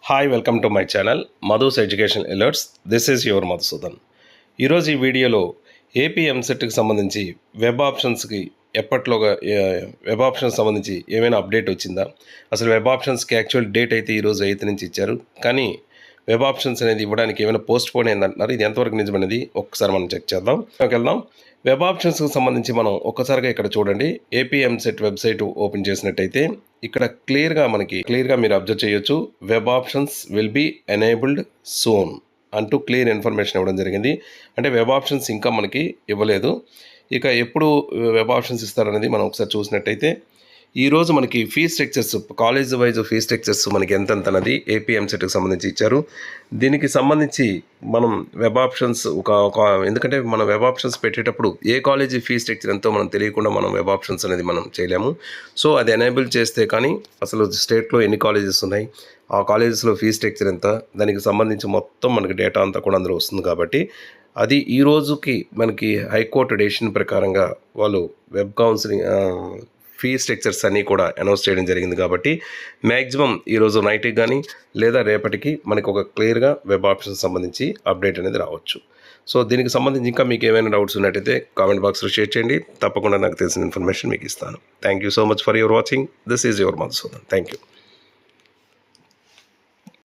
Hi welcome to my channel Madhu's education alerts. This is your Madhusudan. ఈరోజు ఈ వీడియోలో AP ఎంసెట్కి సంబంధించి వెబ్ ఆప్షన్స్కి ఎప్పట్లోగా వెబ్ ఆప్షన్స్ సంబంధించి ఏమైనా అప్డేట్ వచ్చిందా, అసలు వెబ్ ఆప్షన్స్కి యాక్చువల్ డేట్ అయితే ఈరోజు 8 నుంచి ఇచ్చారు, కానీ వెబ్ ఆప్షన్స్ అనేది ఇవ్వడానికి ఏమైనా పోస్ట్ పోన్ అయిందంటున్నారు. ఇది ఎంతవరకు నిజమైనది ఒక్కసారి మనం చెక్ చేద్దాం. వెళ్దాం. వెబ్ ఆప్షన్స్కి సంబంధించి మనం ఒక్కసారిగా ఇక్కడ చూడండి. ఏపీ ఎంసెట్ వెబ్సైట్ ఓపెన్ చేసినట్టయితే ఇక్కడ క్లియర్గా మీరు అబ్జర్వ్ చేయొచ్చు. Web options will be enabled soon అంటూ క్లియర్ ఇన్ఫర్మేషన్ ఇవ్వడం జరిగింది. అంటే వెబ్ ఆప్షన్స్ ఇంకా మనకి ఇవ్వలేదు. ఇక ఎప్పుడు వెబ్ ఆప్షన్స్ ఇస్తారనేది మనం ఒకసారి చూసినట్టయితే ఈరోజు మనకి fee structures, college wise fee structures మనకి ఎంతెంత అన్నది ఏపీ ఎంసెట్కి సంబంధించి ఇచ్చారు. దీనికి సంబంధించి మనం వెబ్ ఆప్షన్స్ ఎందుకంటే మనం వెబ్ ఆప్షన్స్ పెట్టేటప్పుడు ఏ కాలేజీ ఫీ స్ట్రక్చర్ ఎంతో మనం తెలియకుండా మనం వెబ్ ఆప్షన్స్ అనేది మనం చేయలేము. సో అది ఎనేబుల్ చేస్తే కానీ అసలు స్టేట్లో ఎన్ని కాలేజెస్ ఉన్నాయి, ఆ కాలేజెస్లో ఫీ స్ట్రక్చర్ ఎంత, దానికి సంబంధించి మొత్తం మనకి డేటా అంతా కూడా అందులో వస్తుంది. కాబట్టి అది ఈ రోజుకి మనకి హైకోర్టు డెసిషన్ ప్రకారంగా వాళ్ళు వెబ్ కౌన్సిలింగ్ ఫీ స్ట్రక్చర్స్ అన్నీ కూడా అనౌన్స్ చేయడం జరిగింది. కాబట్టి మ్యాక్సిమం ఈరోజు నైట్కి కానీ లేదా రేపటికి మనకు ఒక క్లియర్గా వెబ్ ఆప్షన్స్ సంబంధించి అప్డేట్ అనేది రావచ్చు. సో దీనికి సంబంధించి ఇంకా మీకు ఏమైనా డౌట్స్ ఉన్నట్టయితే కామెంట్ బాక్స్లో షేర్ చేయండి. తప్పకుండా నాకు తెలిసిన ఇన్ఫర్మేషన్ మీకు ఇస్తాను. Thank you so much for your watching. This is your Madhusudan. Thank you.